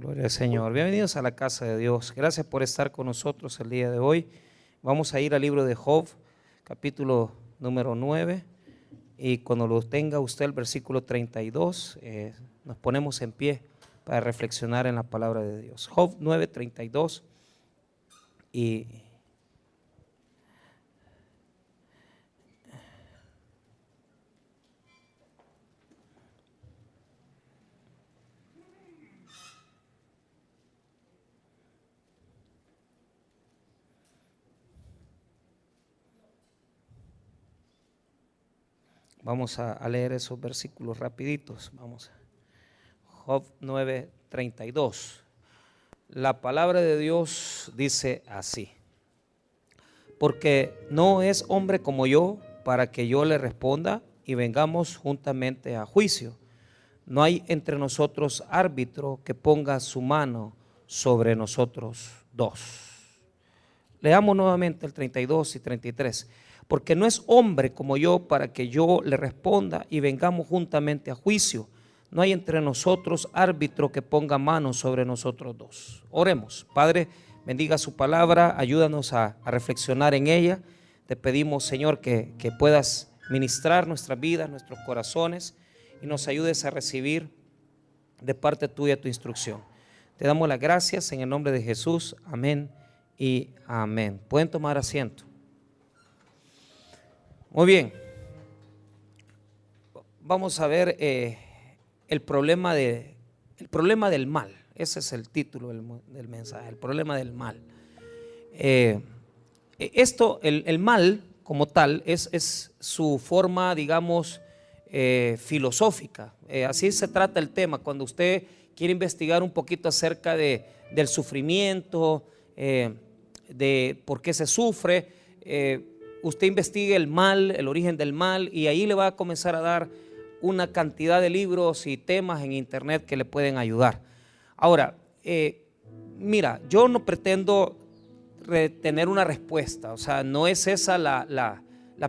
Gloria al Señor. Bienvenidos a la casa de Dios. Gracias por estar con nosotros el día de hoy. Vamos a ir al libro de Job, capítulo número 9. Y cuando lo tenga usted el versículo 32, nos ponemos en pie para reflexionar en la palabra de Dios. Job 9, 32. Y vamos a leer esos versículos rapiditos. Vamos. Job 9, 32. La palabra de Dios dice así: porque no es hombre como yo para que yo le responda y vengamos juntamente a juicio. No hay entre nosotros árbitro que ponga su mano sobre nosotros dos. Leamos nuevamente el 32 y 33. Porque no es hombre como yo para que yo le responda y vengamos juntamente a juicio. No hay entre nosotros árbitro que ponga mano sobre nosotros dos. Oremos. Padre, bendiga su palabra, ayúdanos a reflexionar en ella. Te pedimos, Señor, que puedas ministrar nuestras vidas, nuestros corazones, y nos ayudes a recibir de parte tuya tu instrucción. Te damos las gracias en el nombre de Jesús. Amén y amén. Pueden tomar asiento. Muy bien. Vamos a ver el problema del mal. Ese es el título del mensaje, el problema del mal. El mal como tal es su forma, digamos, filosófica. Así se trata el tema. Cuando usted quiere investigar un poquito acerca del sufrimiento, de por qué se sufre, usted investigue el mal, el origen del mal, y ahí le va a comenzar a dar una cantidad de libros y temas en internet que le pueden ayudar. Ahora, mira, yo no pretendo tener una respuesta, o sea, no es esa la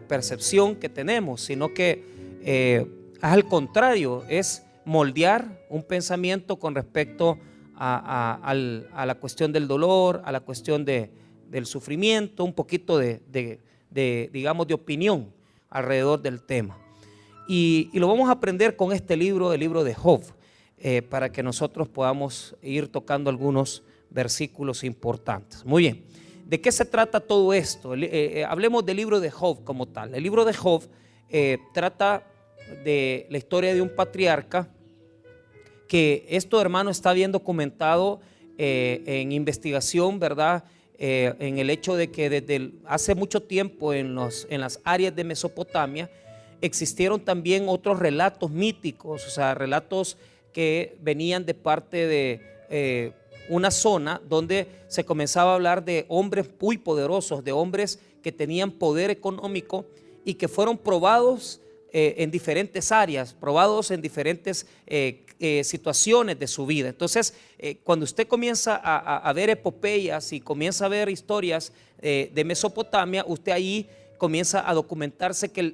percepción que tenemos, sino que al contrario, es moldear un pensamiento con respecto a la cuestión del dolor, a la cuestión del sufrimiento, un poquito digamos, de opinión alrededor del tema. Y lo vamos a aprender con este libro, el libro de Job, para que nosotros podamos ir tocando algunos versículos importantes. Muy bien, ¿de qué se trata todo esto? Hablemos del libro de Job como tal. El libro de Job trata de la historia de un patriarca que esto, hermano, está bien documentado en investigación, ¿verdad? En el hecho de que desde hace mucho tiempo en las áreas de Mesopotamia existieron también otros relatos míticos, o sea, relatos que venían de parte de una zona donde se comenzaba a hablar de hombres muy poderosos, de hombres que tenían poder económico y que fueron probados en diferentes áreas, probados en diferentes situaciones de su vida. Entonces, cuando usted comienza a ver epopeyas y comienza a ver historias de Mesopotamia, usted ahí comienza a documentarse que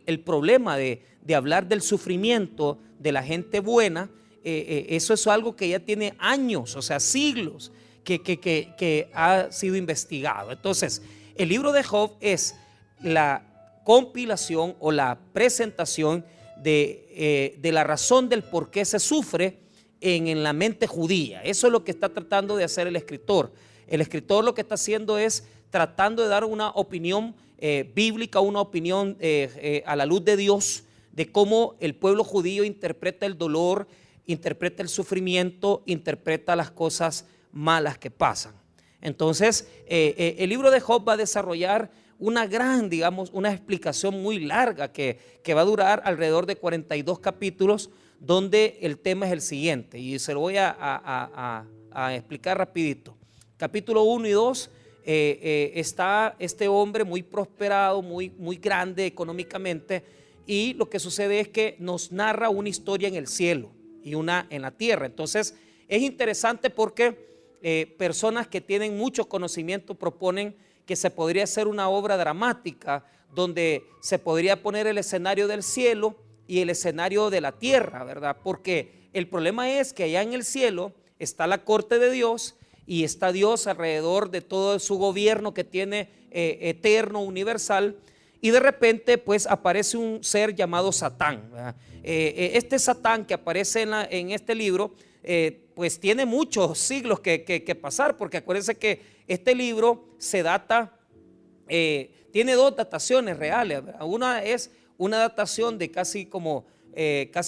el problema de hablar del sufrimiento de la gente buena, eso es algo que ya tiene años, o sea, siglos, que ha sido investigado. Entonces, el libro de Job es la compilación o la presentación de la razón del por qué se sufre en la mente judía. Eso es lo que está tratando de hacer el escritor. El escritor lo que está haciendo es tratando de dar una opinión bíblica, una opinión a la luz de Dios, de cómo el pueblo judío interpreta el dolor, interpreta el sufrimiento, interpreta las cosas malas que pasan. Entonces, el libro de Job va a desarrollar una gran, digamos, una explicación muy larga que va a durar alrededor de 42 capítulos, donde el tema es el siguiente, y se lo voy a explicar rapidito. Capítulo 1 y 2, está este hombre muy prosperado, muy grande económicamente, y lo que sucede es que nos narra una historia en el cielo y una en la tierra. Entonces es interesante porque personas que tienen mucho conocimiento proponen que se podría hacer una obra dramática donde se podría poner el escenario del cielo y el escenario de la tierra, ¿verdad? Porque el problema es que allá en el cielo está la corte de Dios y está Dios alrededor de todo su gobierno que tiene eterno, universal, y de repente pues aparece un ser llamado Satán, ¿verdad? Este Satán que aparece en este libro pues tiene muchos siglos que pasar, porque acuérdense que este libro se data, tiene dos dataciones reales, ¿verdad? Una es una datación de casi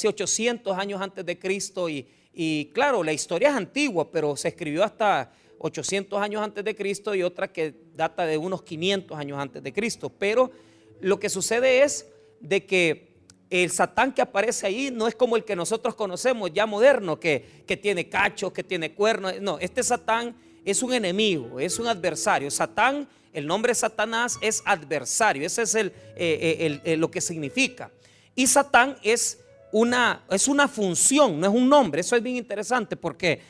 800 años antes de Cristo y claro, la historia es antigua, pero se escribió hasta 800 años antes de Cristo, y otra que data de unos 500 años antes de Cristo. Pero lo que sucede es de que el Satán que aparece ahí no es como el que nosotros conocemos ya moderno, que tiene cachos, que tiene cuernos. No, este Satán es un enemigo, es un adversario. Satán, el nombre Satanás es adversario, ese es lo que significa. Y Satán es una función, no es un nombre. Eso es bien interesante, porque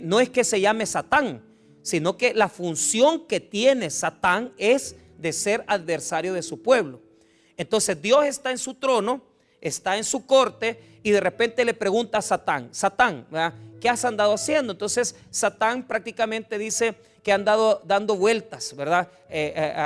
no es que se llame Satán, sino que la función que tiene Satán es de ser adversario de su pueblo. Entonces Dios está en su trono, está en su corte, y de repente le pregunta a Satán, ¿verdad?, ¿qué has andado haciendo? Entonces Satán prácticamente dice que ha andado dando vueltas, ¿verdad?,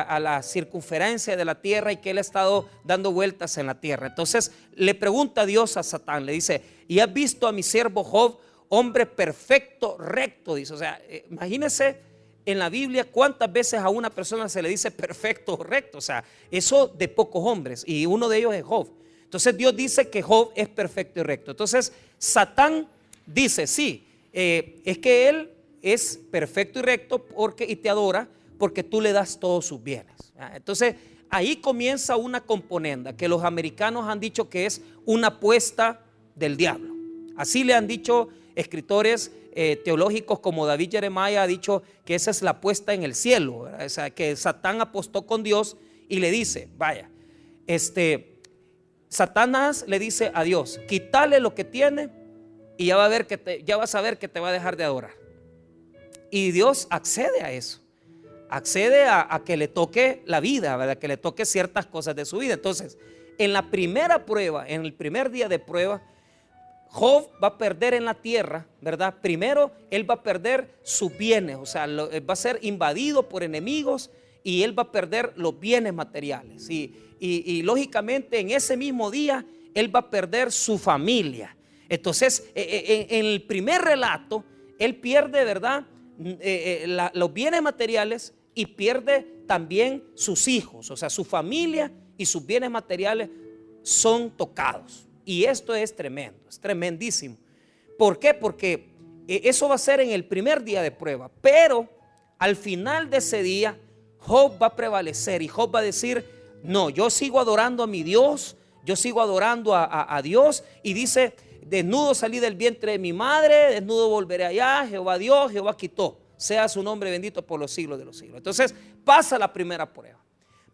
a la circunferencia de la tierra, y que él ha estado dando vueltas en la tierra. Entonces le pregunta a Dios a Satán, le dice: ¿y has visto a mi siervo Job, hombre perfecto, recto? Dice, o sea, imagínese en la Biblia cuántas veces a una persona se le dice perfecto o recto. O sea, eso de pocos hombres, y uno de ellos es Job. Entonces Dios dice que Job es perfecto y recto. Entonces Satán dice: sí, es que él es perfecto y recto y te adora porque tú le das todos sus bienes. Entonces ahí comienza una componenda que los americanos han dicho que es una apuesta del diablo. Así le han dicho escritores teológicos como David Jeremiah, ha dicho que esa es la apuesta en el cielo, ¿verdad? O sea, que Satán apostó con Dios y le dice: vaya, Satanás le dice a Dios: quítale lo que tiene y ya vas a ver que te va a dejar de adorar. Y Dios accede a eso, accede a que le toque la vida, ¿verdad?, que le toque ciertas cosas de su vida. Entonces, en la primera prueba, en el primer día de prueba, Job va a perder en la tierra, ¿verdad? Primero él va a perder sus bienes, o sea, va a ser invadido por enemigos, y él va a perder los bienes materiales. Y lógicamente en ese mismo día él va a perder su familia. Entonces en el primer relato él pierde, ¿verdad?, los bienes materiales, y pierde también sus hijos, o sea, su familia y sus bienes materiales son tocados. Y esto es tremendo, es tremendísimo. ¿Por qué? Porque eso va a ser en el primer día de prueba, pero al final de ese día Job va a prevalecer, y Job va a decir: no, yo sigo adorando a mi Dios, yo sigo adorando a Dios. Y dice: desnudo salí del vientre de mi madre, desnudo volveré allá. Jehová dio, Jehová quitó, sea su nombre bendito por los siglos de los siglos. Entonces pasa la primera prueba,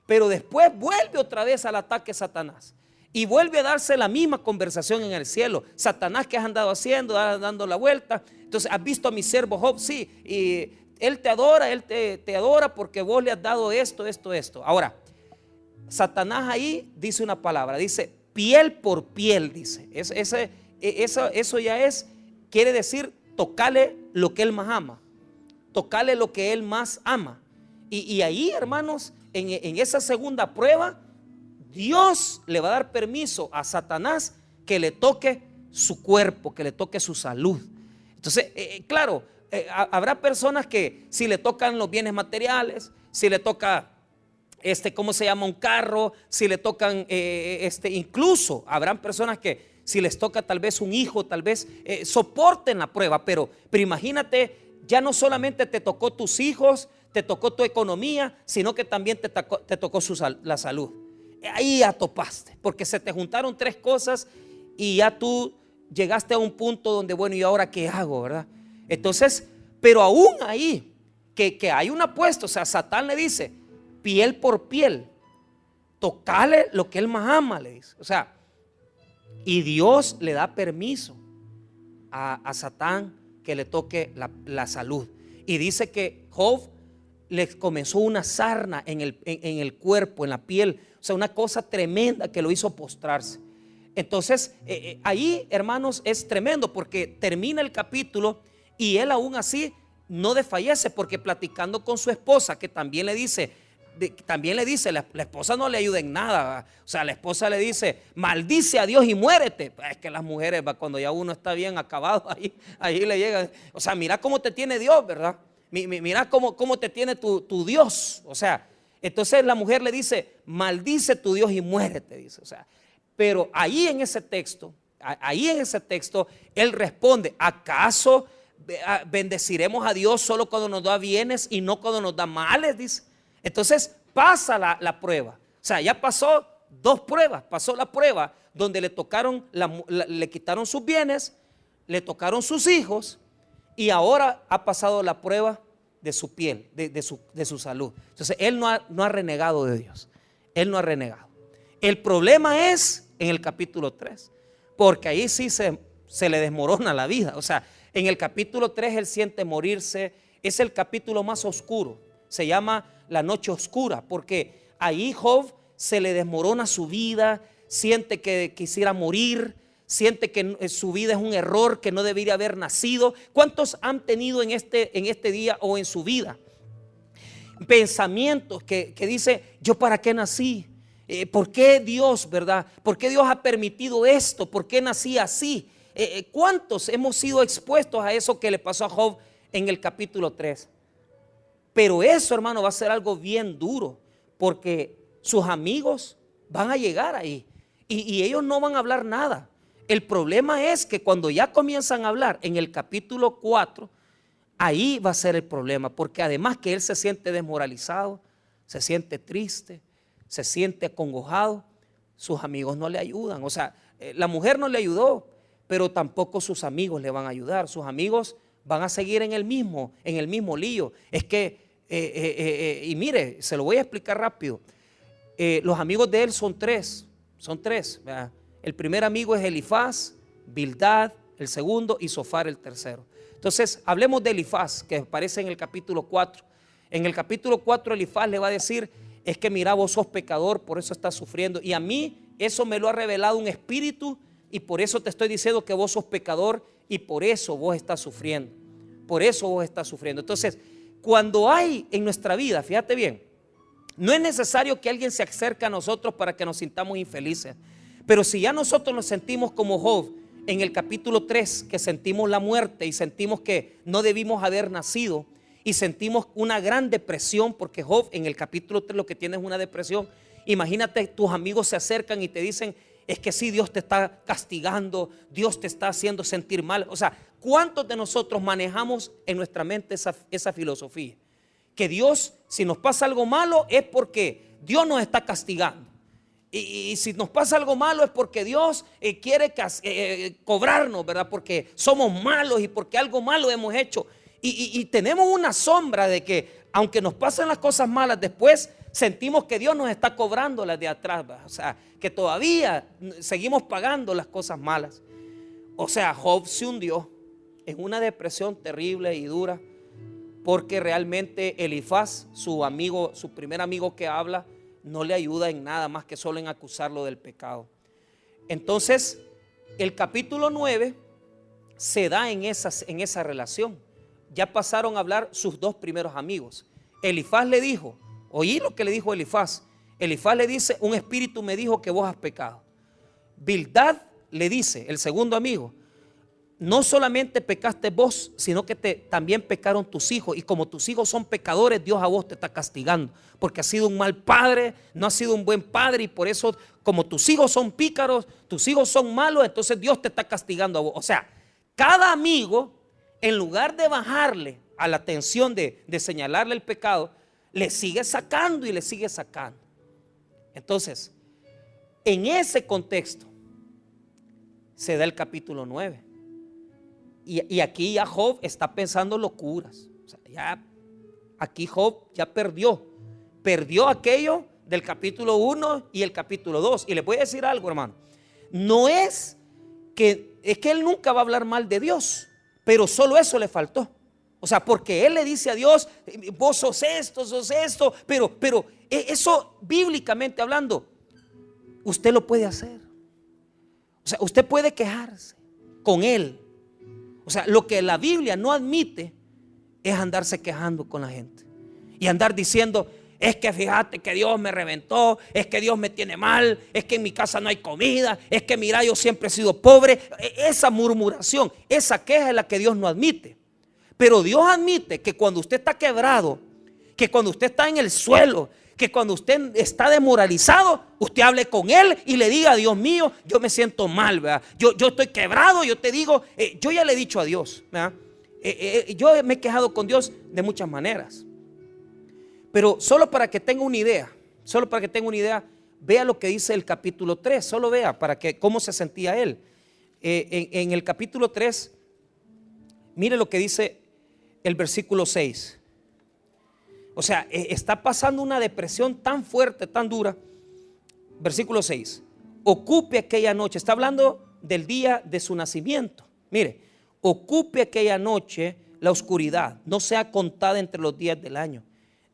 pero después vuelve otra vez al ataque Satanás, y vuelve a darse la misma conversación en el cielo. Satanás, ¿qué has andado haciendo? Dando la vuelta. Entonces, ¿has visto a mi siervo Job? Sí, y él te adora, él te adora porque vos le has dado esto. Ahora, Satanás ahí dice una palabra, dice piel por piel, dice. Eso ya quiere decir, tocale lo que él más ama, tocale lo que él más ama. Y ahí, hermanos, en esa segunda prueba, Dios le va a dar permiso a Satanás que le toque su cuerpo, que le toque su salud. Entonces, claro, habrá personas que si le tocan los bienes materiales, si le toca ¿cómo se llama?, un carro, si le tocan incluso habrán personas que si les toca tal vez un hijo, tal vez soporten la prueba. Pero imagínate, ya no solamente te tocó tus hijos, te tocó tu economía, sino que también te tocó la salud. Ahí ya topaste, porque se te juntaron tres cosas y ya tú llegaste a un punto donde, bueno, ¿y ahora qué hago, verdad? Entonces, pero aún ahí que hay una apuesta, o sea, Satán le dice piel por piel, tocale lo que él más ama, le dice. O sea, y Dios le da permiso a Satán que le toque la salud. Y dice que Job le comenzó una sarna en el cuerpo, en la piel. O sea, una cosa tremenda que lo hizo postrarse. Entonces, ahí, hermanos, es tremendo, porque termina el capítulo Y él aún así no desfallece, porque platicando con su esposa, que también le dice, la esposa no le ayuda en nada, ¿va? O sea, la esposa le dice, maldice a Dios y muérete. Es que las mujeres, ¿va? Cuando ya uno está bien acabado, ahí le llega. O sea, mira cómo te tiene Dios, ¿verdad? Mira cómo te tiene tu Dios. O sea, entonces la mujer le dice, maldice tu Dios y muérete, dice. O sea, pero ahí en ese texto, él responde, ¿acaso bendeciremos a Dios solo cuando nos da bienes y no cuando nos da males? Dice. Entonces pasa la prueba. O sea, ya pasó 2 pruebas. Pasó la prueba donde le quitaron sus bienes, le tocaron sus hijos, y ahora ha pasado la prueba de su piel, de su salud. Entonces él no ha renegado de Dios. Él no ha renegado. El problema es en el capítulo 3, porque ahí sí se le desmorona la vida. O sea, en el capítulo 3 él siente morirse. Es el capítulo más oscuro. Se llama la noche oscura, porque ahí Job se le desmorona su vida, siente que quisiera morir, siente que su vida es un error, que no debería haber nacido. ¿Cuántos han tenido en este día o en su vida pensamientos que dice, yo para qué nací? ¿Por qué Dios, verdad? ¿Por qué Dios ha permitido esto? ¿Por qué nací así? ¿Cuántos hemos sido expuestos a eso que le pasó a Job en el capítulo 3? Pero eso, hermano, va a ser algo bien duro, porque sus amigos van a llegar ahí y ellos no van a hablar nada. El problema es que cuando ya comienzan a hablar en el capítulo 4, ahí va a ser el problema, porque además que él se siente desmoralizado, se siente triste, se siente acongojado, sus amigos no le ayudan. O sea, la mujer no le ayudó, pero tampoco sus amigos le van a ayudar. Sus amigos van a seguir en el mismo lío. Es que y mire, se lo voy a explicar rápido. Los amigos de él son tres, ¿verdad? El primer amigo es Elifaz, Bildad el segundo y Zofar el tercero. Entonces hablemos de Elifaz, que aparece en el capítulo 4. En el capítulo 4 Elifaz le va a decir, es que mira, vos sos pecador, por eso estás sufriendo, y a mí eso me lo ha revelado un espíritu, y por eso te estoy diciendo que vos sos pecador, y por eso vos estás sufriendo. Entonces, cuando hay en nuestra vida, fíjate bien, no es necesario que alguien se acerque a nosotros para que nos sintamos infelices. Pero si ya nosotros nos sentimos como Job en el capítulo 3, que sentimos la muerte y sentimos que no debimos haber nacido, y sentimos una gran depresión, porque Job en el capítulo 3 lo que tiene es una depresión. Imagínate, tus amigos se acercan y te dicen, es que sí, Dios te está castigando, Dios te está haciendo sentir mal. O sea, ¿cuántos de nosotros manejamos en nuestra mente esa filosofía? Que Dios, si nos pasa algo malo, es porque Dios nos está castigando. Y si nos pasa algo malo es porque Dios quiere cobrarnos, ¿verdad? Porque somos malos y porque algo malo hemos hecho. Y tenemos una sombra de que aunque nos pasen las cosas malas, después sentimos que Dios nos está cobrando las de atrás, ¿verdad? O sea, que todavía seguimos pagando las cosas malas. O sea, Job se hundió en una depresión terrible y dura, porque realmente Elifaz, su primer amigo que habla, no le ayuda en nada más que solo en acusarlo del pecado. Entonces, el capítulo 9 se da en esa relación. Ya pasaron a hablar sus 2 primeros amigos. Elifaz le dijo, oí lo que le dijo Elifaz. Elifaz le dice, un espíritu me dijo que vos has pecado. Bildad le dice, el segundo amigo, no solamente pecaste vos, sino que también pecaron tus hijos. Y como tus hijos son pecadores, Dios a vos te está castigando, porque has sido un mal padre, no has sido un buen padre, y por eso, como tus hijos son pícaros, tus hijos son malos, entonces Dios te está castigando a vos. O sea, cada amigo, en lugar de bajarle a la tensión de señalarle el pecado, le sigue sacando y le sigue sacando. Entonces, en ese contexto se da el capítulo 9. Y aquí ya Job está pensando locuras. O sea, aquí Job ya perdió aquello del capítulo 1 y el capítulo 2. Y les voy a decir algo, hermano. No es que él nunca va a hablar mal de Dios, pero solo eso le faltó. O sea, porque él le dice a Dios, vos sos esto, pero eso bíblicamente hablando, usted lo puede hacer. O sea, usted puede quejarse con él. O sea, lo que la Biblia no admite es andarse quejando con la gente y andar diciendo: es que fíjate que Dios me reventó, es que Dios me tiene mal, es que en mi casa no hay comida, es que mira, yo siempre he sido pobre. Esa murmuración, esa queja es la que Dios no admite. Pero Dios admite que cuando usted está quebrado, que cuando usted está en el suelo, que cuando usted está desmoralizado, usted hable con Él y le diga: Dios mío, yo me siento mal, ¿verdad? Yo estoy quebrado. Yo te digo, yo ya le he dicho a Dios, ¿verdad? Yo me he quejado con Dios de muchas maneras. Pero solo para que tenga una idea, vea lo que dice el capítulo 3, solo vea para que cómo se sentía él. En el capítulo 3, mire lo que dice el versículo 6. O sea, está pasando una depresión tan fuerte, tan dura. Versículo 6. Ocupe aquella noche, está hablando del día de su nacimiento. Mire, ocupe aquella noche la oscuridad, no sea contada entre los días del año,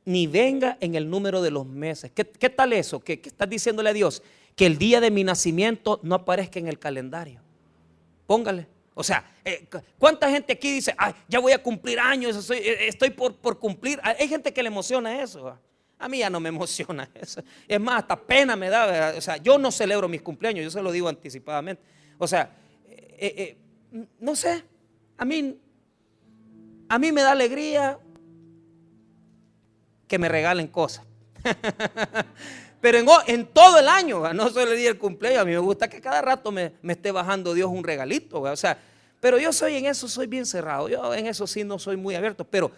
ni venga en el número de los meses. ¿Qué tal eso? ¿Qué estás diciéndole a Dios? Que el día de mi nacimiento no aparezca en el calendario. Póngale. O sea, ¿cuánta gente aquí dice: ay, ya voy a cumplir años, estoy por cumplir? Hay gente que le emociona eso. A mí ya no me emociona eso. Es más, hasta pena me da, ¿verdad? O sea, yo no celebro mis cumpleaños, yo se lo digo anticipadamente. O sea, no sé, a mí me da alegría que me regalen cosas. Pero en todo el año, no solo el día del cumpleaños, a mí me gusta que cada rato me esté bajando Dios un regalito. O sea, pero yo en eso soy bien cerrado. Yo en eso sí no soy muy abierto. Pero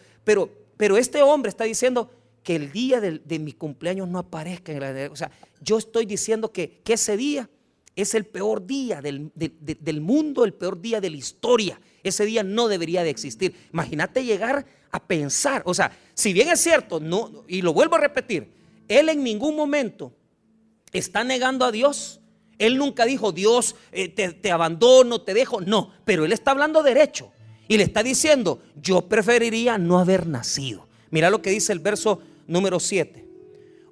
este hombre está diciendo que el día de mi cumpleaños no aparezca en la. O sea, yo estoy diciendo que ese día es el peor día del mundo, el peor día de la historia. Ese día no debería de existir. Imagínate llegar a pensar, o sea, si bien es cierto, no, y lo vuelvo a repetir, él en ningún momento está negando a Dios. Él nunca dijo: Dios, te abandono, te dejo. No, pero él está hablando derecho y le está diciendo: yo preferiría no haber nacido. Mira lo que dice el verso número 7.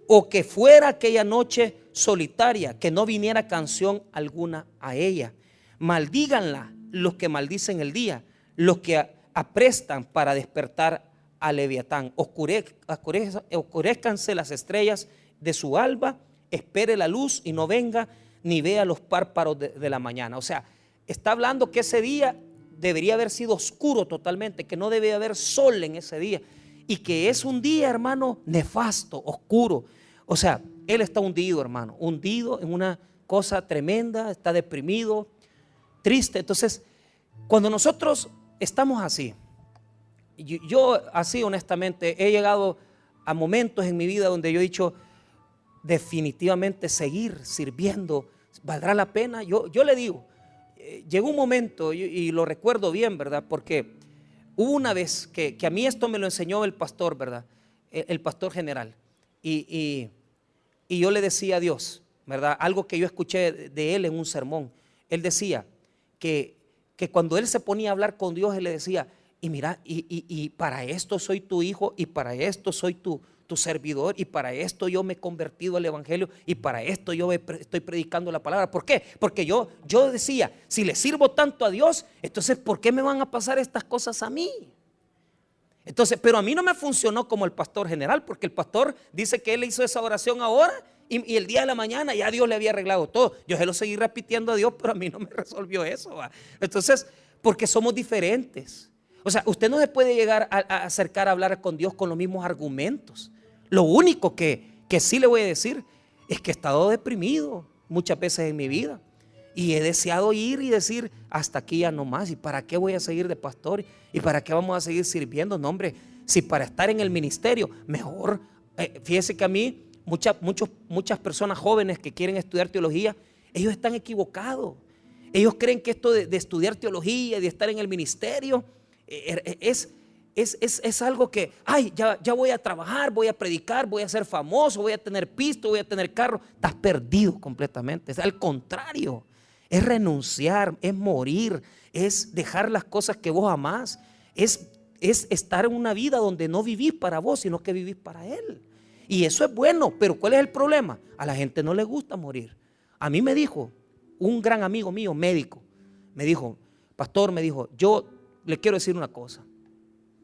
O que fuera aquella noche solitaria, que no viniera canción alguna a ella. Maldíganla los que maldicen el día, los que aprestan para despertar a Leviatán. Oscurezcanse las estrellas de su alba, espere la luz y no venga, ni vea los párpados de la mañana. O sea, está hablando que ese día debería haber sido oscuro totalmente, que no debe haber sol en ese día, y que es un día, hermano, nefasto, oscuro. O sea, él está hundido, hermano, hundido en una cosa tremenda, está deprimido, triste. Entonces, cuando nosotros estamos así, yo así honestamente he llegado a momentos en mi vida donde yo he dicho: definitivamente seguir sirviendo valdrá la pena. Yo le digo, llegó un momento, y lo recuerdo bien, ¿verdad? Porque hubo una vez que a mí esto me lo enseñó el pastor, ¿verdad? El pastor general. Y yo le decía a Dios, ¿verdad? Algo que yo escuché de él en un sermón. Él decía que cuando él se ponía a hablar con Dios, él le decía: y mira, y para esto soy tu hijo, y para esto soy tu servidor, y para esto yo me he convertido al evangelio, y para esto yo estoy predicando la palabra. ¿Por qué? Porque yo decía: si le sirvo tanto a Dios, entonces ¿por qué me van a pasar estas cosas a mí? Entonces, pero a mí no me funcionó como el pastor general, porque el pastor dice que él hizo esa oración ahora y el día de la mañana ya Dios le había arreglado todo. Yo se lo seguí repitiendo a Dios, pero a mí no me resolvió eso, ¿va? Entonces, porque somos diferentes. O sea, usted no se puede llegar a acercar a hablar con Dios con los mismos argumentos. Lo único que sí le voy a decir es que he estado deprimido muchas veces en mi vida y he deseado ir y decir: hasta aquí ya no más. ¿Y para qué voy a seguir de pastor? ¿Y para qué vamos a seguir sirviendo? No, hombre, si para estar en el ministerio, mejor. Fíjese que a mí muchas personas jóvenes que quieren estudiar teología, ellos están equivocados. Ellos creen que esto de estudiar teología y de estar en el ministerio es algo que, ay, ya voy a trabajar, voy a predicar, voy a ser famoso, voy a tener pisto, voy a tener carro. Estás perdido completamente. Es al contrario, es renunciar, es morir, es dejar las cosas que vos amás, es estar en una vida donde no vivís para vos, sino que vivís para Él. Y eso es bueno, pero ¿cuál es el problema? A la gente no le gusta morir. A mí me dijo un gran amigo mío, médico, me dijo: pastor, me dijo, yo le quiero decir una cosa.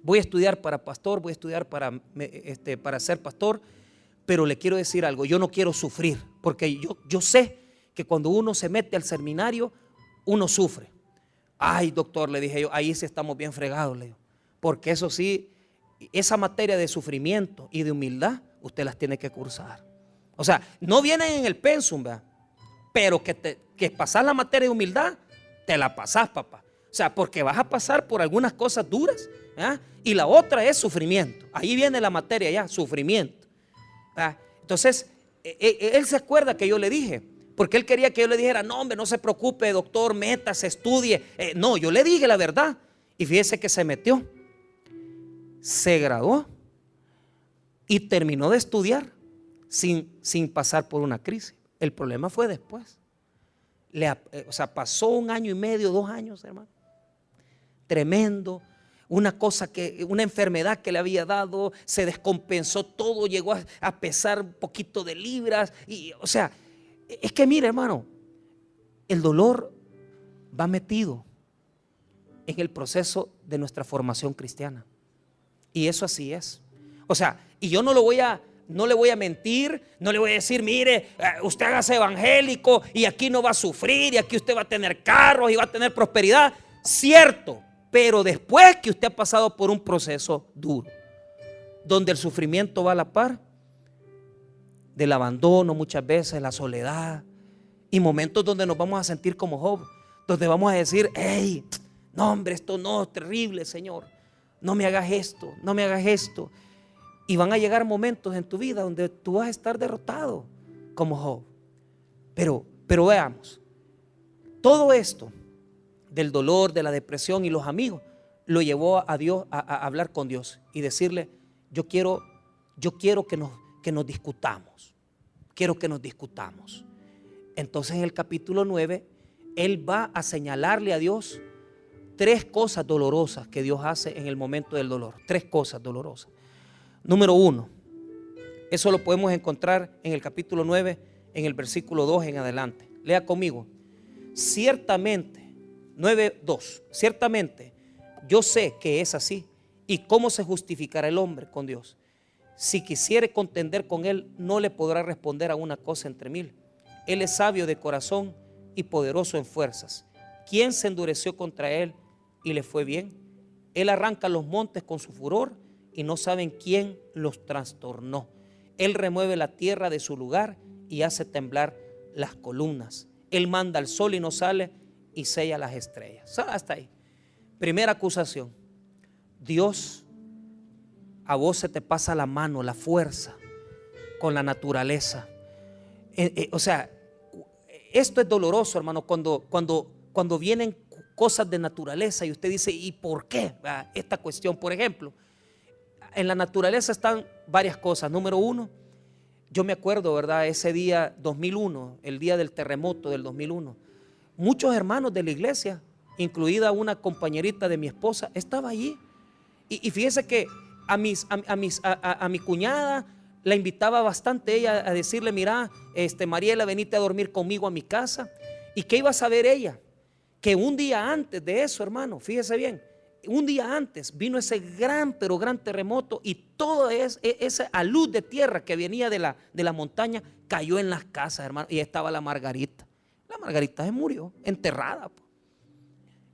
Voy a estudiar para pastor, voy a estudiar para ser pastor, pero le quiero decir algo, yo no quiero sufrir, porque yo sé que cuando uno se mete al seminario, uno sufre. Ay, doctor, le dije yo, ahí sí estamos bien fregados, le digo, porque eso sí, esa materia de sufrimiento y de humildad, usted las tiene que cursar. O sea, no vienen en el pensum, ¿verdad? Pero que pasar la materia de humildad, te la pasás, papá. O sea, porque vas a pasar por algunas cosas duras, ¿verdad? Y la otra es sufrimiento. Ahí viene la materia ya, sufrimiento, ¿verdad? Entonces, él se acuerda que yo le dije, porque él quería que yo le dijera, no hombre, no se preocupe, doctor, métase, estudie. No, yo le dije la verdad. Y fíjese que se metió, se graduó y terminó de estudiar sin pasar por una crisis. El problema fue después. O sea, pasó 1 año y medio, 2 años, hermano. Tremendo. Una enfermedad que le había dado, se descompensó todo, llegó a pesar un poquito de libras. Y, o sea, es que mire, hermano, el dolor va metido en el proceso de nuestra formación cristiana. Y eso así es. O sea, y yo no le voy a mentir, no le voy a decir, mire, usted hágase evangélico y aquí no va a sufrir y aquí usted va a tener carros y va a tener prosperidad. Cierto, pero después que usted ha pasado por un proceso duro, donde el sufrimiento va a la par del abandono, muchas veces la soledad, y momentos donde nos vamos a sentir como Job, donde vamos a decir, hey, no hombre, esto no es terrible, Señor, no me hagas esto, no me hagas esto. Y van a llegar momentos en tu vida donde tú vas a estar derrotado como Job. Pero veamos, todo esto del dolor, de la depresión y los amigos, lo llevó a Dios a hablar con Dios y decirle, yo quiero que nos discutamos. Quiero que nos discutamos. Entonces en el capítulo 9, él va a señalarle a Dios 3 cosas dolorosas que Dios hace en el momento del dolor. 3 cosas dolorosas. Número 1, eso lo podemos encontrar en el capítulo 9, en el versículo 2 en adelante. Lea conmigo. Ciertamente, 9:2, ciertamente yo sé que es así. ¿Y cómo se justificará el hombre con Dios? Si quisiere contender con él, no le podrá responder a una cosa entre 1000. Él es sabio de corazón y poderoso en fuerzas. ¿Quién se endureció contra él y le fue bien? Él arranca los montes con su furor y no saben quién los trastornó. Él remueve la tierra de su lugar y hace temblar las columnas. Él manda al sol y no sale y sella las estrellas. Hasta ahí. Primera acusación. Dios, a vos se te pasa la mano, la fuerza con la naturaleza. O sea, esto es doloroso, hermano, cuando vienen cosas de naturaleza y usted dice, ¿y por qué esta cuestión? Por ejemplo, en la naturaleza están varias cosas. Número 1, yo me acuerdo, ¿verdad? Ese día 2001, el día del terremoto del 2001, muchos hermanos de la iglesia, incluida una compañerita de mi esposa, estaba allí. Y fíjese que a mi cuñada la invitaba bastante ella a decirle, mira, Mariela, venite a dormir conmigo a mi casa. ¿Y qué iba a saber ella? Que un día antes de eso, hermano, fíjese bien, un día antes vino ese gran terremoto y toda esa alud de tierra que venía de la montaña cayó en las casas, hermano, y estaba la Margarita. La Margarita se murió, enterrada.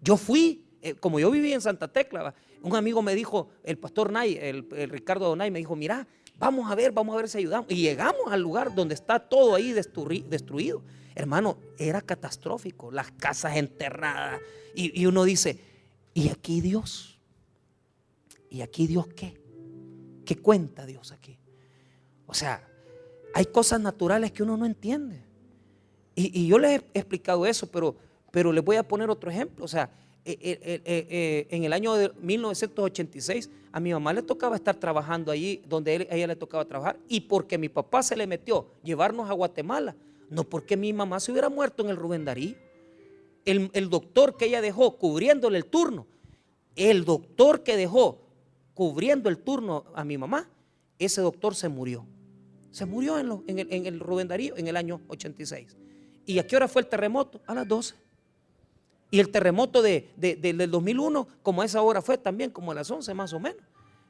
Yo fui, como yo vivía en Santa Tecla, un amigo me dijo, el pastor Nay, el Ricardo Donay, me dijo, mira, vamos a ver si ayudamos. Y llegamos al lugar donde está todo ahí destruido. Hermano, era catastrófico, las casas enterradas. Y uno dice, ¿y aquí Dios? ¿Y aquí Dios qué? ¿Qué cuenta Dios aquí? O sea, hay cosas naturales que uno no entiende. Y yo les he explicado eso, pero les voy a poner otro ejemplo. O sea, en el año de 1986 a mi mamá le tocaba estar trabajando allí donde a ella le tocaba trabajar, y porque mi papá se le metió llevarnos a Guatemala, no porque mi mamá se hubiera muerto en el Rubén Darío. El doctor que ella dejó cubriéndole el turno, el doctor que dejó cubriendo el turno a mi mamá, ese doctor se murió en el Rubén Darío en el año 86. ¿Y a qué hora fue el terremoto? A las 12. Y el terremoto del 2001, como a esa hora fue también, como a las 11 más o menos.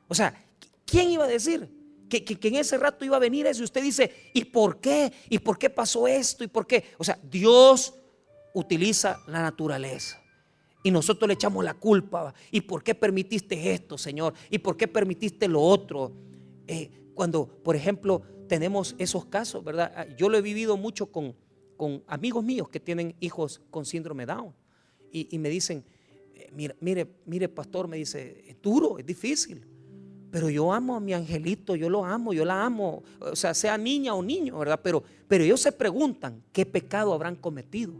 O sea, ¿quién iba a decir que en ese rato iba a venir eso? Y usted dice, ¿y por qué? ¿Y por qué pasó esto? ¿Y por qué? O sea, Dios utiliza la naturaleza. Y nosotros le echamos la culpa. ¿Y por qué permitiste esto, Señor? ¿Y por qué permitiste lo otro? Cuando, por ejemplo, tenemos esos casos, ¿verdad? Yo lo he vivido mucho con amigos míos que tienen hijos con síndrome Down. Y me dicen, mire, pastor, me dice, es duro, es difícil. Pero yo amo a mi angelito, yo lo amo, yo la amo. O sea, sea niña o niño, ¿verdad? Pero ellos se preguntan, ¿qué pecado habrán cometido?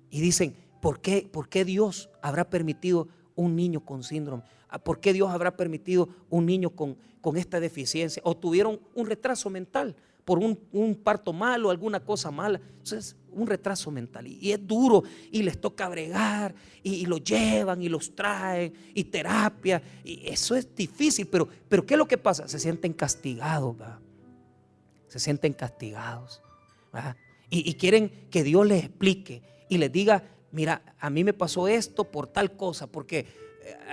Y dicen, ¿por qué Dios habrá permitido un niño con síndrome? ¿Por qué Dios habrá permitido un niño con esta deficiencia? ¿O tuvieron un retraso mental por un parto malo, alguna cosa mala? Entonces, un retraso mental. Y es duro, y les toca bregar, y los llevan, y los traen, y terapia. Y eso es difícil, pero ¿qué es lo que pasa? Se sienten castigados, ¿verdad? Se sienten castigados, ¿verdad? Y quieren que Dios les explique y les diga, mira, a mí me pasó esto por tal cosa, porque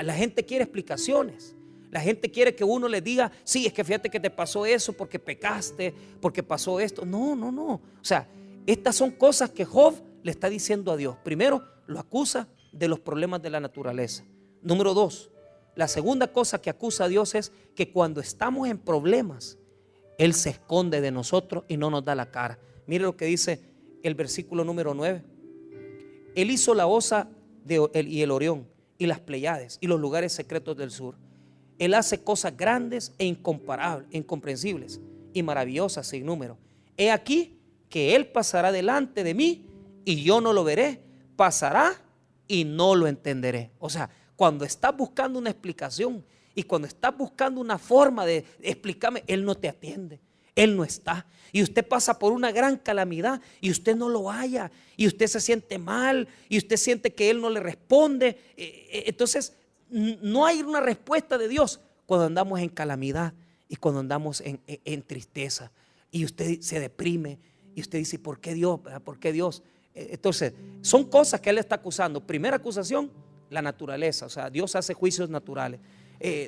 la gente quiere explicaciones. La gente quiere que uno les diga, sí, es que fíjate que te pasó eso porque pecaste, porque pasó esto. No. O sea, estas son cosas que Job le está diciendo a Dios. Primero, lo acusa de los problemas de la naturaleza. Número 2, la segunda cosa que acusa a Dios es que cuando estamos en problemas, Él se esconde de nosotros y no nos da la cara. Mire lo que dice el versículo número 9. Él hizo la Osa y el Orión y las Pleiades y los lugares secretos del sur. Él hace cosas grandes e incomparables, incomprensibles y maravillosas sin número. He aquí que Él pasará delante de mí y yo no lo veré. Pasará y no lo entenderé. O sea, cuando estás buscando una explicación y cuando estás buscando una forma de explicarme, Él no te atiende. Él no está. Y usted pasa por una gran calamidad y usted no lo halla. Y usted se siente mal y usted siente que Él no le responde. Entonces, no hay una respuesta de Dios cuando andamos en calamidad y cuando andamos en tristeza. Y usted se deprime y usted dice, ¿por qué Dios? ¿Por qué Dios? Entonces, son cosas que Él está acusando. Primera acusación, la naturaleza. O sea, Dios hace juicios naturales.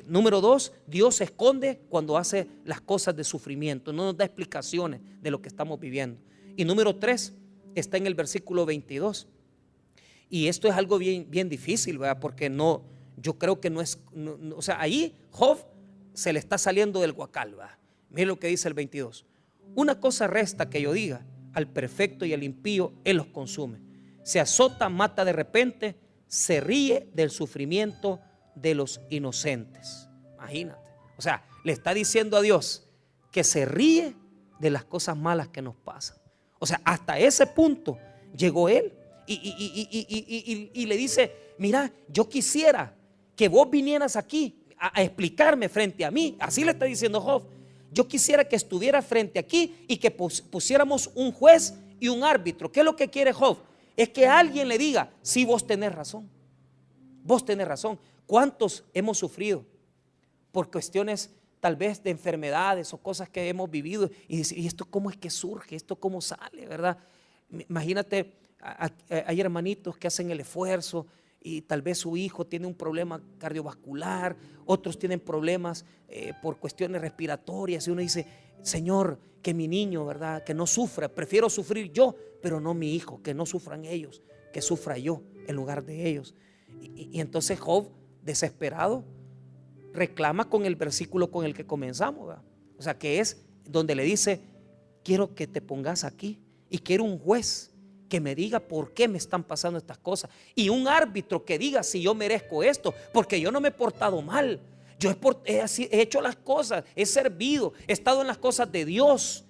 Número 2, Dios se esconde cuando hace las cosas de sufrimiento, no nos da explicaciones de lo que estamos viviendo. Y número 3 está en el versículo 22. Y esto es algo bien difícil, ¿verdad? Porque yo creo que no es, o sea, ahí Job se le está saliendo del guacal, ¿verdad? Mire lo que dice el 22. Una cosa resta que yo diga, al perfecto y al impío Él los consume. Se azota, mata de repente, se ríe del sufrimiento de los inocentes. Imagínate. O sea, le está diciendo a Dios que se ríe de las cosas malas que nos pasan. O sea, hasta ese punto llegó Él y le dice, mira, yo quisiera que vos vinieras aquí a explicarme frente a mí. Así le está diciendo Job. Yo quisiera que estuviera frente aquí y que pusiéramos un juez y un árbitro. ¿Qué es lo que quiere Job? Es que alguien le diga, sí, vos tenés razón. Vos tenés razón. ¿Cuántos hemos sufrido por cuestiones tal vez de enfermedades o cosas que hemos vivido? Y decir, ¿y esto cómo es que surge? ¿Esto cómo sale? ¿Verdad? Imagínate, hay hermanitos que hacen el esfuerzo y tal vez su hijo tiene un problema cardiovascular, otros tienen problemas por cuestiones respiratorias y uno dice, Señor, que mi niño, ¿verdad? Que no sufra, prefiero sufrir yo, pero no mi hijo, que no sufran ellos, que sufra yo en lugar de ellos. Y entonces Job, desesperado, reclama con el versículo con el que comenzamos, ¿verdad? O sea, que es donde le dice, quiero que te pongas aquí y quiero un juez que me diga por qué me están pasando estas cosas y un árbitro que diga si yo merezco esto, porque yo no me he portado mal, yo he hecho las cosas, he servido, he estado en las cosas de Dios.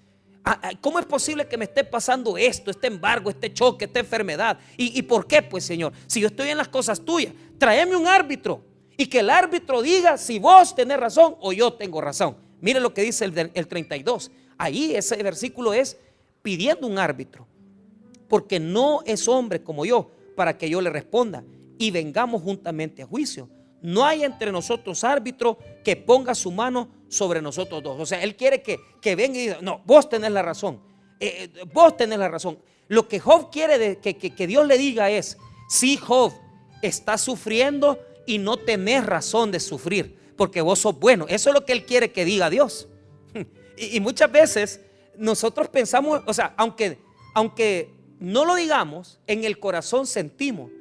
¿Cómo es posible que me esté pasando esto, este embargo, este choque, esta enfermedad? ¿Y por qué? Pues, Señor, si yo estoy en las cosas tuyas, tráeme un árbitro y que el árbitro diga si vos tenés razón o yo tengo razón. Mire lo que dice el 32. Ahí ese versículo es pidiendo un árbitro, porque no es hombre como yo para que yo le responda y vengamos juntamente a juicio. No hay entre nosotros árbitro que ponga su mano sobre nosotros dos. O sea, él quiere que venga y diga, no, vos tenés la razón, vos tenés la razón. Lo que Job quiere que Dios le diga es, Sí, Job, estás sufriendo y no tenés razón de sufrir, porque vos sos bueno. Eso es lo que Él quiere que diga Dios. Y muchas veces nosotros pensamos, o sea, aunque no lo digamos, en el corazón sentimos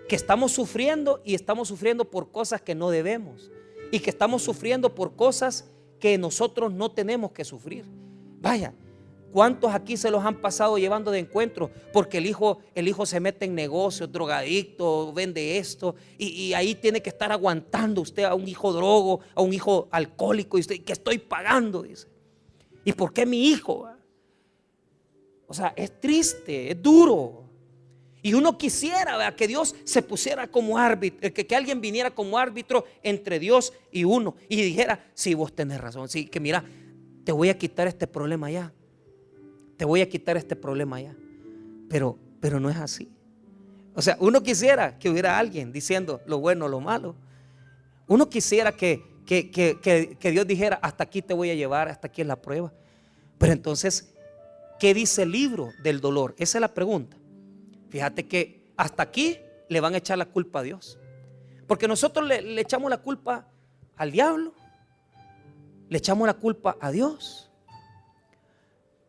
que estamos sufriendo, y estamos sufriendo por cosas que no debemos, y que estamos sufriendo por cosas que nosotros no tenemos que sufrir. Vaya, ¿cuántos aquí se los han pasado llevando de encuentro? Porque el hijo se mete en negocios, drogadicto, vende esto, y ahí tiene que estar aguantando usted a un hijo drogo, a un hijo alcohólico, y usted, que estoy pagando, dice. ¿Y por qué mi hijo? O sea, es triste, es duro. Y uno quisiera, ¿verdad?, que Dios se pusiera como árbitro, que alguien viniera como árbitro entre Dios y uno, y dijera: sí, vos tenés razón, sí, que mira, te voy a quitar este problema ya, te voy a quitar este problema ya. Pero no es así. O sea, uno quisiera que hubiera alguien diciendo lo bueno, lo malo. Uno quisiera que Dios dijera: hasta aquí te voy a llevar, hasta aquí es la prueba. Pero entonces, ¿qué dice el libro del dolor? Esa es la pregunta. Fíjate que hasta aquí le van a echar la culpa a Dios, porque nosotros le echamos la culpa al diablo, le echamos la culpa a Dios,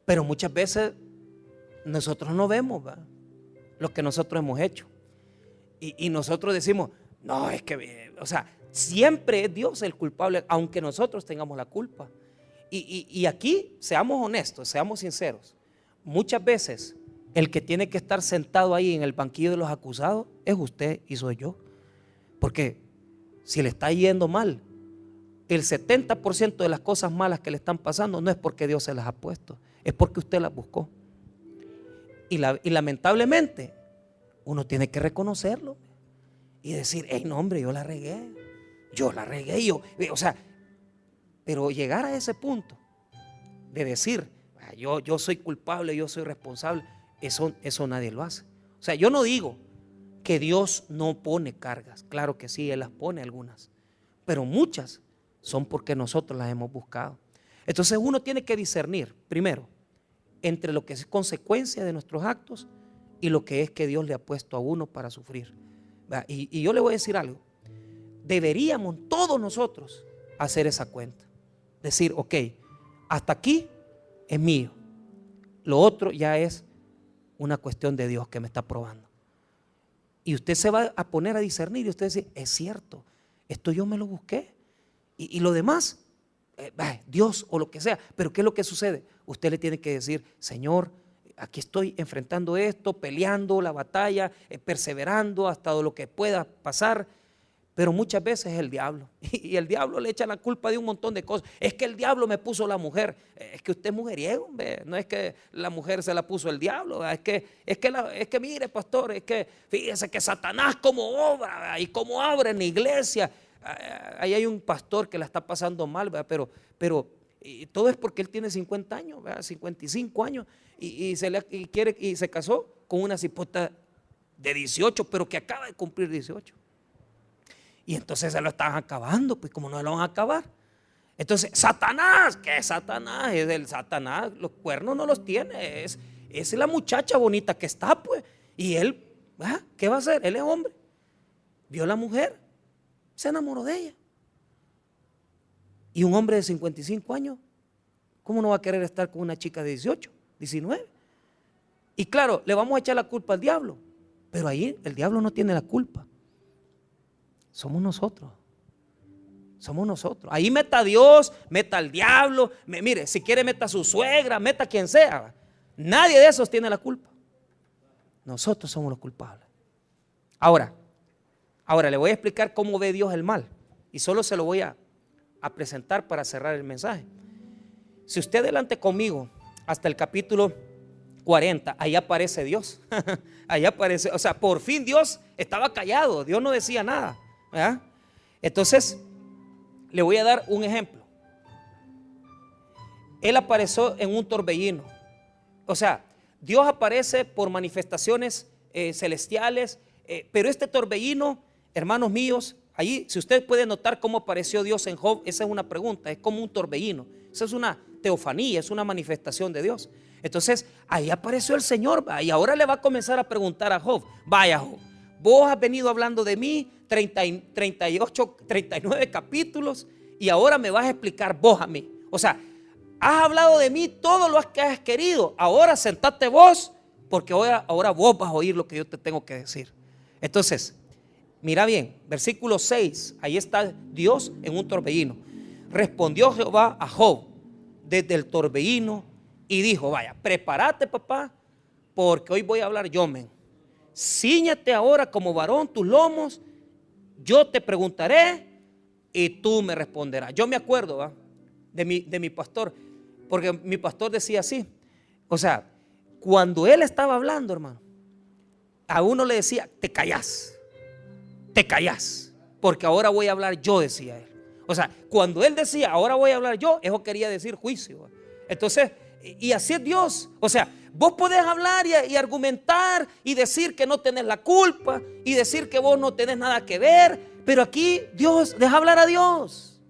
pero muchas veces nosotros no vemos, ¿verdad?, lo que nosotros hemos hecho, y nosotros decimos: no, es que, o sea, siempre es Dios el culpable, aunque nosotros tengamos la culpa. Y aquí, seamos honestos, seamos sinceros, muchas veces el que tiene que estar sentado ahí en el banquillo de los acusados es usted y soy yo. Porque si le está yendo mal, el 70% de las cosas malas que le están pasando no es porque Dios se las ha puesto, es porque usted las buscó. Y lamentablemente uno tiene que reconocerlo y decir: hey, no, hombre, yo la regué, o sea, pero llegar a ese punto de decir: yo soy culpable, yo soy responsable, eso nadie lo hace. O sea, yo no digo que Dios no pone cargas, claro que sí, Él las pone algunas, pero muchas son porque nosotros las hemos buscado. Entonces uno tiene que discernir primero entre lo que es consecuencia de nuestros actos y lo que es que Dios le ha puesto a uno para sufrir. Y yo le voy a decir algo: deberíamos todos nosotros hacer esa cuenta, decir: ok, hasta aquí es mío, lo otro ya es una cuestión de Dios que me está probando. Y usted se va a poner a discernir y usted dice: es cierto, esto yo me lo busqué, y lo demás, Dios o lo que sea. Pero ¿qué es lo que sucede? Usted le tiene que decir: Señor, aquí estoy enfrentando esto, peleando la batalla, perseverando hasta lo que pueda pasar. Pero muchas veces es el diablo, y el diablo le echa la culpa de un montón de cosas. Es que el diablo me puso la mujer. Es que usted es mujeriego, hombre. No es que la mujer se la puso el diablo. Es que mire, pastor, es que fíjese que Satanás como obra y como abre en la iglesia. Ahí hay un pastor que la está pasando mal, ¿verdad? Pero todo es porque él tiene 50 años, ¿verdad? 55 años, y se casó con una cipota de 18, pero que acaba de cumplir 18. Y entonces se lo están acabando, pues como no se lo van a acabar. Entonces, Satanás, ¿qué es Satanás? Es el Satanás, los cuernos no los tiene, es la muchacha bonita que está, pues. Y él, ¿qué va a hacer? Él es hombre, vio a la mujer, se enamoró de ella. Y un hombre de 55 años, ¿cómo no va a querer estar con una chica de 18, 19? Y claro, le vamos a echar la culpa al diablo, pero ahí el diablo no tiene la culpa. Somos nosotros. Ahí meta a Dios, meta al diablo, mire, si quiere meta a su suegra, meta a quien sea. Nadie de esos tiene la culpa. Nosotros somos los culpables. Ahora le voy a explicar cómo ve Dios el mal, y solo se lo voy a presentar para cerrar el mensaje. Si usted adelante conmigo hasta el capítulo 40, ahí aparece Dios. Ahí aparece, o sea, por fin Dios estaba callado, Dios no decía nada, ¿verdad? Entonces le voy a dar un ejemplo. Él apareció en un torbellino. O sea, Dios aparece por manifestaciones celestiales, pero este torbellino, hermanos míos, allí, si usted puede notar cómo apareció Dios en Job, esa es una pregunta, es como un torbellino. Esa es una teofanía, es una manifestación de Dios. Entonces, ahí apareció el Señor, y ahora le va a comenzar a preguntar a Job: vaya, Job, vos has venido hablando de mí 38, 39 capítulos y ahora me vas a explicar vos a mí. O sea, has hablado de mí todo lo que has querido. Ahora sentate vos, porque ahora vos vas a oír lo que yo te tengo que decir. Entonces, mira bien, versículo 6, ahí está Dios en un torbellino. Respondió Jehová a Job desde el torbellino y dijo: vaya, prepárate, papá, porque hoy voy a hablar yo, men. Cíñate ahora como varón tus lomos, yo te preguntaré y tú me responderás. Yo me acuerdo, ¿va?, de mi pastor, porque mi pastor decía así. O sea, cuando él estaba hablando, hermano, a uno le decía: te callás, porque ahora voy a hablar yo, decía él. O sea, cuando él decía ahora voy a hablar yo, eso quería decir juicio. Entonces, y así es Dios. O sea, vos podés hablar y argumentar y decir que no tenés la culpa y decir que vos no tenés nada que ver, pero aquí Dios, deja hablar a Dios,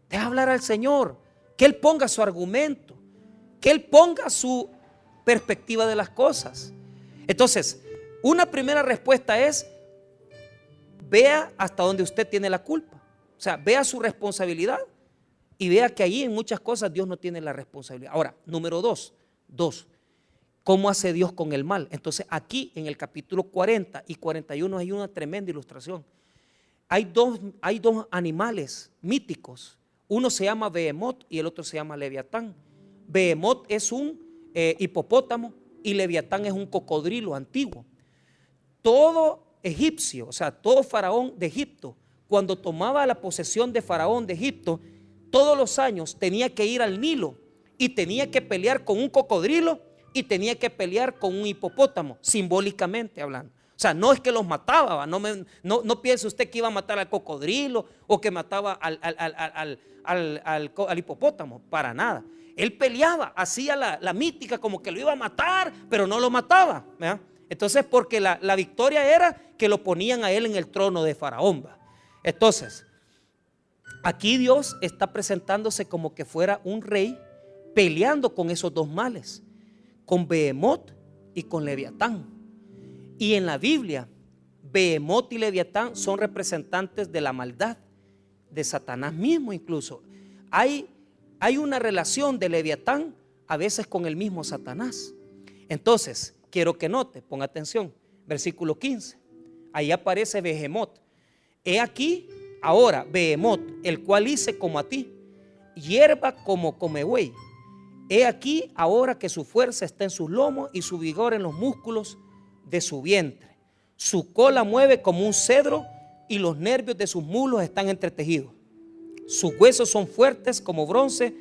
deja hablar al Señor, que Él ponga su argumento, que Él ponga su perspectiva de las cosas. Entonces, una primera respuesta es: vea hasta donde usted tiene la culpa. O sea, vea su responsabilidad y vea que ahí en muchas cosas Dios no tiene la responsabilidad. Ahora, número dos, ¿cómo hace Dios con el mal? Entonces aquí en el capítulo 40 y 41 hay una tremenda ilustración. Hay dos animales míticos. Uno se llama Behemoth y el otro se llama Leviatán. Behemoth es un hipopótamo y Leviatán es un cocodrilo antiguo. Todo egipcio, o sea, todo faraón de Egipto, cuando tomaba la posesión de faraón de Egipto, todos los años tenía que ir al Nilo y tenía que pelear con un cocodrilo y tenía que pelear con un hipopótamo, simbólicamente hablando. O sea, no es que los mataba, no piense usted que iba a matar al cocodrilo o que mataba al hipopótamo, para nada. Él peleaba, hacía la mítica como que lo iba a matar, pero no lo mataba, ¿verdad? Entonces, porque la victoria era que lo ponían a él en el trono de faraón, ¿verdad? Entonces, aquí Dios está presentándose como que fuera un rey peleando con esos dos males, con Behemoth y con Leviatán. Y en la Biblia, Behemoth y Leviatán son representantes de la maldad, de Satanás mismo incluso. Hay una relación de Leviatán a veces con el mismo Satanás. Entonces, quiero que note, ponga atención, versículo 15, ahí aparece Behemoth. He aquí ahora Behemoth, el cual hice como a ti, hierba como come buey. He aquí ahora que su fuerza está en sus lomos y su vigor en los músculos de su vientre. Su cola mueve como un cedro y los nervios de sus muslos están entretejidos. Sus huesos son fuertes como bronce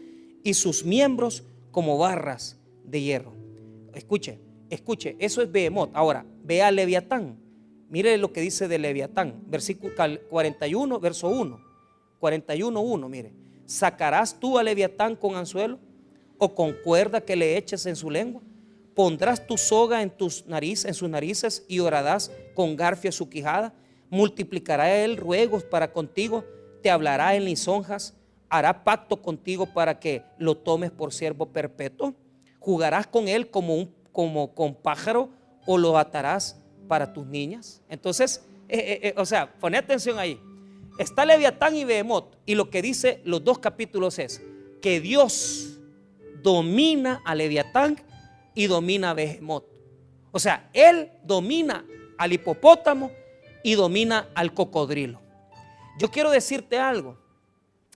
y sus miembros como barras de hierro. Escuche, eso es Behemoth. Ahora, vea Leviatán. Mire lo que dice de Leviatán, versículo 41, verso 1. 41:1, mire. ¿Sacarás tú a Leviatán con anzuelo o con cuerda que le eches en su lengua? ¿Pondrás tu soga en sus narices y horarás con garfio su quijada? ¿Multiplicará él ruegos para contigo? ¿Te hablará en lisonjas? ¿Hará pacto contigo para que lo tomes por siervo perpetuo? ¿Jugarás con él como con pájaro o lo atarás para tus niñas? Entonces, o sea, poné atención ahí. Está Leviatán y Behemoth, y lo que dice los dos capítulos es que Dios domina a Leviatán y domina a Behemoth. O sea, Él domina al hipopótamo y domina al cocodrilo. Yo quiero decirte algo.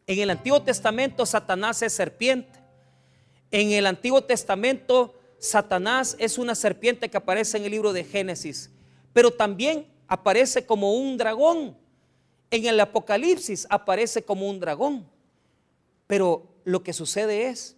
En el Antiguo Testamento Satanás es serpiente. En el Antiguo Testamento Satanás es una serpiente que aparece en el libro de Génesis, pero también aparece como un dragón. En el Apocalipsis aparece como un dragón. Pero lo que sucede es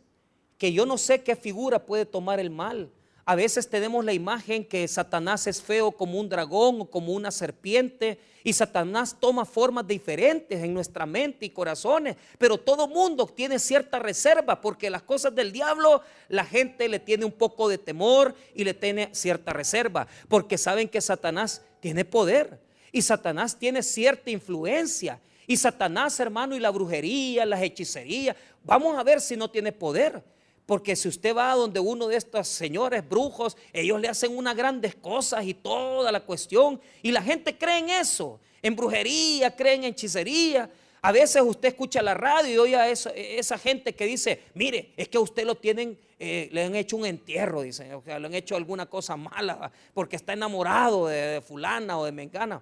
que yo no sé qué figura puede tomar el mal. A veces tenemos la imagen que Satanás es feo como un dragón o como una serpiente, y Satanás toma formas diferentes en nuestra mente y corazones, pero todo mundo tiene cierta reserva, porque las cosas del diablo la gente le tiene un poco de temor y le tiene cierta reserva, porque saben que Satanás tiene poder y Satanás tiene cierta influencia. Y Satanás, hermano, y la brujería, las hechicerías, vamos a ver si no tiene poder. Porque si usted va a donde uno de estos señores brujos, ellos le hacen unas grandes cosas y toda la cuestión. Y la gente cree en eso, en brujería, creen en hechicería. A veces usted escucha la radio y oye a esa gente que dice, mire, es que a usted lo tienen, le han hecho un entierro, dicen, o sea, le han hecho alguna cosa mala porque está enamorado de fulana o de mengana.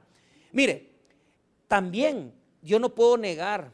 Mire, también yo no puedo negar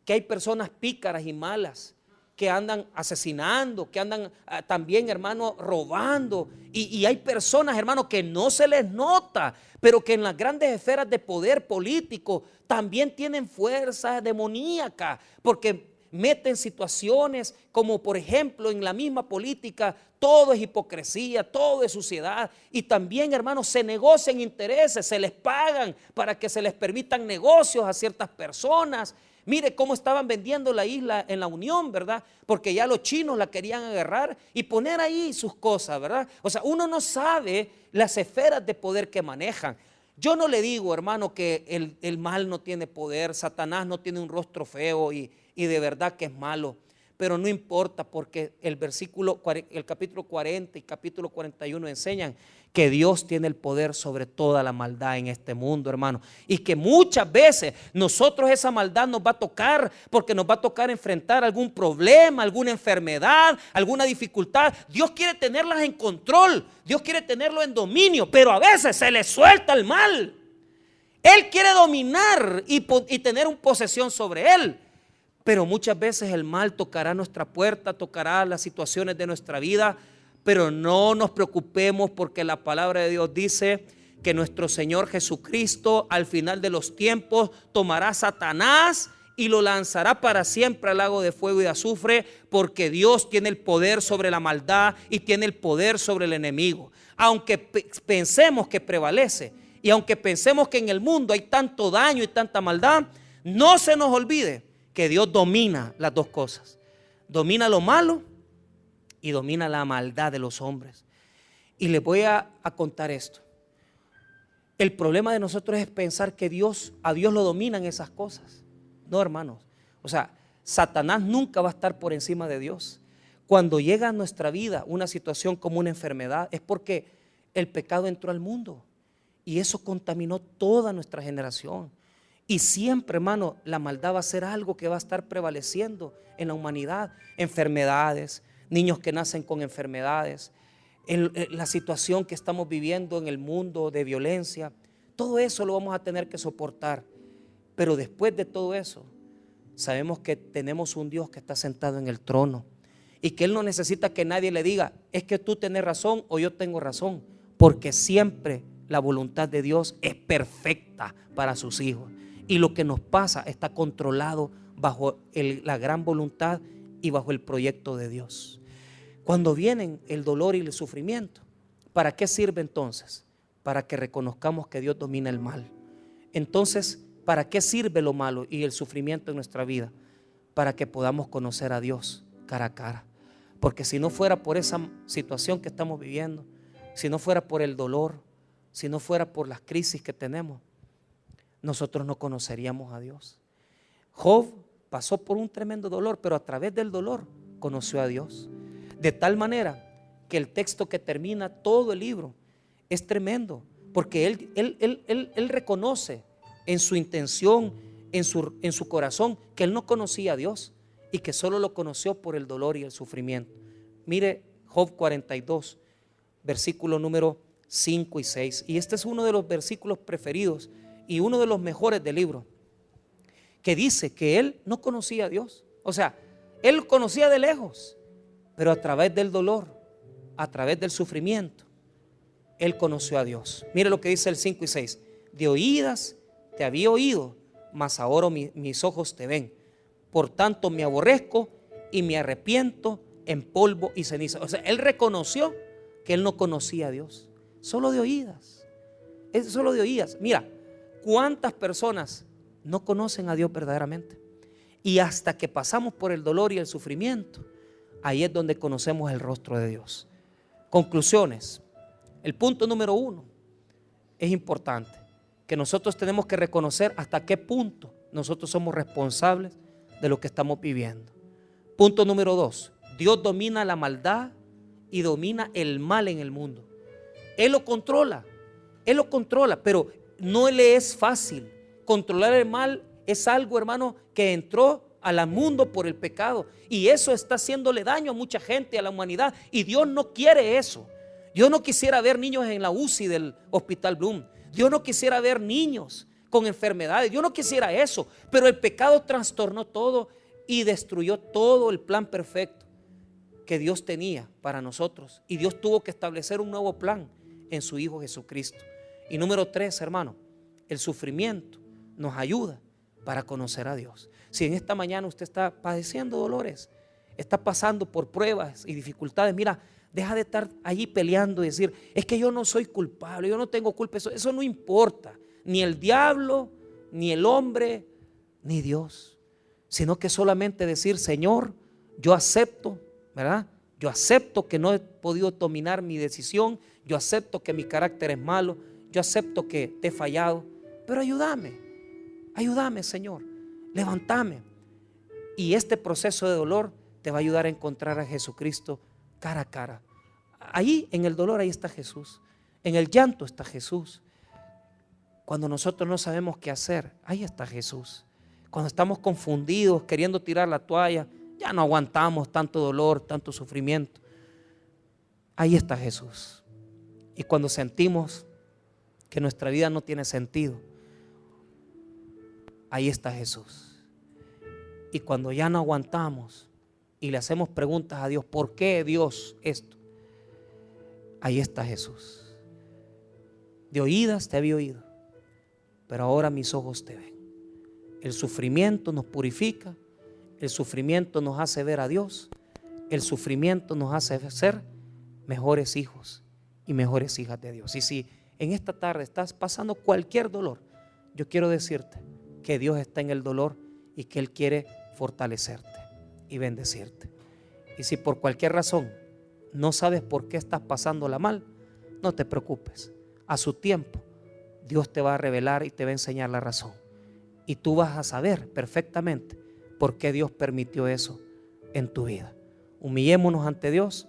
que hay personas pícaras y malas que andan asesinando, que andan también, hermano, robando. Y hay personas, hermano, que no se les nota, pero que en las grandes esferas de poder político también tienen fuerza demoníaca, porque meten situaciones como, por ejemplo, en la misma política, todo es hipocresía, todo es suciedad. Y también, hermanos, se negocian intereses, se les pagan para que se les permitan negocios a ciertas personas. Mire cómo estaban vendiendo la isla en la Unión, ¿verdad? Porque ya los chinos la querían agarrar y poner ahí sus cosas, ¿verdad? O sea, uno no sabe las esferas de poder que manejan. Yo no le digo, hermano, que el mal no tiene poder, Satanás no tiene un rostro feo y de verdad que es malo. Pero no importa, porque el capítulo 40 y capítulo 41 enseñan que Dios tiene el poder sobre toda la maldad en este mundo, hermano. Y que muchas veces nosotros esa maldad nos va a tocar, porque nos va a tocar enfrentar algún problema, alguna enfermedad, alguna dificultad. Dios quiere tenerlas en control, Dios quiere tenerlo en dominio, pero a veces se le suelta el mal. Él quiere dominar y tener una posesión sobre él. Pero muchas veces el mal tocará nuestra puerta, tocará las situaciones de nuestra vida, pero no nos preocupemos, porque la palabra de Dios dice que nuestro Señor Jesucristo al final de los tiempos tomará a Satanás y lo lanzará para siempre al lago de fuego y de azufre, porque Dios tiene el poder sobre la maldad y tiene el poder sobre el enemigo. Aunque pensemos que prevalece y aunque pensemos que en el mundo hay tanto daño y tanta maldad, no se nos olvide que Dios domina las dos cosas. Domina lo malo y domina la maldad de los hombres. Y les voy a contar esto. El problema de nosotros es pensar que a Dios lo dominan esas cosas. No, hermanos. O sea, Satanás nunca va a estar por encima de Dios. Cuando llega a nuestra vida una situación como una enfermedad, es porque el pecado entró al mundo y eso contaminó toda nuestra generación. Y siempre, hermano, la maldad va a ser algo que va a estar prevaleciendo en la humanidad. Enfermedades, niños que nacen con enfermedades, la situación que estamos viviendo en el mundo de violencia, todo eso lo vamos a tener que soportar. Pero después de todo eso, sabemos que tenemos un Dios que está sentado en el trono y que Él no necesita que nadie le diga, es que tú tienes razón o yo tengo razón, porque siempre la voluntad de Dios es perfecta para sus hijos. Y lo que nos pasa está controlado bajo la gran voluntad y bajo el proyecto de Dios. Cuando vienen el dolor y el sufrimiento, ¿para qué sirve entonces? Para que reconozcamos que Dios domina el mal. Entonces, ¿para qué sirve lo malo y el sufrimiento en nuestra vida? Para que podamos conocer a Dios cara a cara. Porque si no fuera por esa situación que estamos viviendo, si no fuera por el dolor, si no fuera por las crisis que tenemos, nosotros no conoceríamos a Dios. Job pasó por un tremendo dolor, pero a través del dolor conoció a Dios. De tal manera que el texto que termina todo el libro es tremendo, porque él reconoce en su intención, en su corazón, que él no conocía a Dios y que solo lo conoció por el dolor y el sufrimiento. Mire Job 42, versículo número 5 y 6. Y este es uno de los versículos preferidos y uno de los mejores del libro, que dice que él no conocía a Dios. O sea, él conocía de lejos, pero a través del dolor, a través del sufrimiento, él conoció a Dios. Mire lo que dice el 5 y 6. De oídas te había oído, mas ahora mis ojos te ven. Por tanto me aborrezco y me arrepiento en polvo y ceniza. O sea, él reconoció que él no conocía a Dios. Solo de oídas. Es solo de oídas. Mira, ¿cuántas personas no conocen a Dios verdaderamente? Y hasta que pasamos por el dolor y el sufrimiento, ahí es donde conocemos el rostro de Dios. Conclusiones. El punto número 1 es importante, que nosotros tenemos que reconocer hasta qué punto nosotros somos responsables de lo que estamos viviendo. Punto número 2, Dios domina la maldad y domina el mal en el mundo. Él lo controla, pero no le es fácil. Controlar el mal es algo, hermano, que entró al mundo por el pecado, y eso está haciéndole daño a mucha gente, a la humanidad, y Dios no quiere eso. Dios no quisiera ver niños en la UCI del Hospital Bloom. Dios no quisiera ver niños con enfermedades. Dios no quisiera eso, pero el pecado trastornó todo y destruyó todo el plan perfecto que Dios tenía para nosotros, y Dios tuvo que establecer un nuevo plan en su Hijo Jesucristo. Y número 3, hermano, el sufrimiento nos ayuda para conocer a Dios. Si en esta mañana usted está padeciendo dolores, está pasando por pruebas y dificultades, mira, deja de estar allí peleando y decir, es que yo no soy culpable, yo no tengo culpa. Eso no importa, ni el diablo, ni el hombre, ni Dios, sino que solamente decir, Señor, yo acepto, ¿verdad? Yo acepto que no he podido dominar mi decisión, yo acepto que mi carácter es malo, yo acepto que te he fallado, pero ayúdame, Señor, levántame. Y este proceso de dolor te va a ayudar a encontrar a Jesucristo cara a cara. Ahí en el dolor, ahí está Jesús. En el llanto está Jesús. Cuando nosotros no sabemos qué hacer, ahí está Jesús. Cuando estamos confundidos, queriendo tirar la toalla, ya no aguantamos tanto dolor, tanto sufrimiento, ahí está Jesús. Y cuando sentimos que nuestra vida no tiene sentido, ahí está Jesús. Y cuando ya no aguantamos y le hacemos preguntas a Dios, ¿por qué Dios esto? Ahí está Jesús. De oídas te había oído, pero ahora mis ojos te ven. El sufrimiento nos purifica, el sufrimiento nos hace ver a Dios, el sufrimiento nos hace ser mejores hijos y mejores hijas de Dios. Y si en esta tarde estás pasando cualquier dolor, yo quiero decirte que Dios está en el dolor y que Él quiere fortalecerte y bendecirte. Y si por cualquier razón no sabes por qué estás pasándola mal, no te preocupes. A su tiempo Dios te va a revelar y te va a enseñar la razón, y tú vas a saber perfectamente por qué Dios permitió eso en tu vida. Humillémonos ante Dios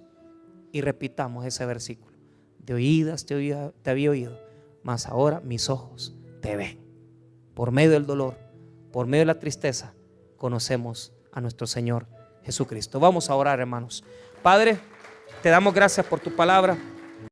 y repitamos ese versículo. De oídas te había oído, mas ahora mis ojos te ven. Por medio del dolor, por medio de la tristeza, conocemos a nuestro Señor Jesucristo. Vamos a orar, hermanos. Padre, te damos gracias por tu palabra.